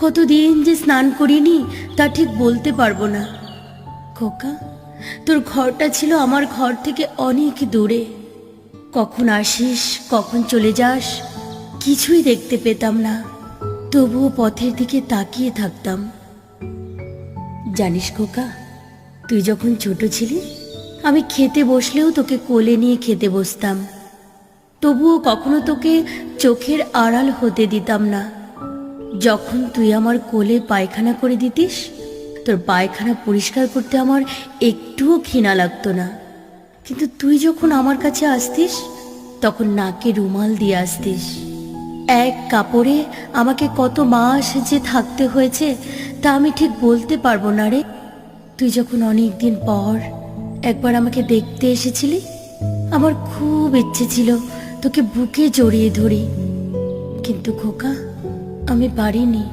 কতদিন যে স্নান করিনি তা ঠিক বলতে পারবো না। খোকা, তোর ঘরটা ছিল আমার ঘর থেকে অনেক দূরে। কখন আসিস কখন চলে যাস কিছুই দেখতে পেতাম না, তবুও পথের দিকে তাকিয়ে থাকতাম। জানিস খোকা, তুই যখন ছোট ছিলি আমি খেতে বসলেও তোকে কোলে নিয়ে খেতে বসতাম, তবুও কখনো তোকে চোখের আড়াল হতে দিতাম না। যখন তুই আমার কোলে পায়খানা করে দিতিস, তোর পায়খানা পরিষ্কার করতে আমার একটুও ঘৃণা লাগতো না। কিন্তু তুই যখন আমার কাছে আসতিস তখন নাকে রুমাল দিয়ে আসতিস। এক কাপড়ে আমাকে কত মাস যে থাকতে হয়েছে তা আমি ঠিক বলতে পারবো না রে। তুই যখন অনেক দিন পর একবার আমাকে দেখতে এসেছিলি, আমার খুব ইচ্ছে ছিল তোকে বুকে জড়িয়ে ধরি, কিন্তু খোকা আমি পারিনি।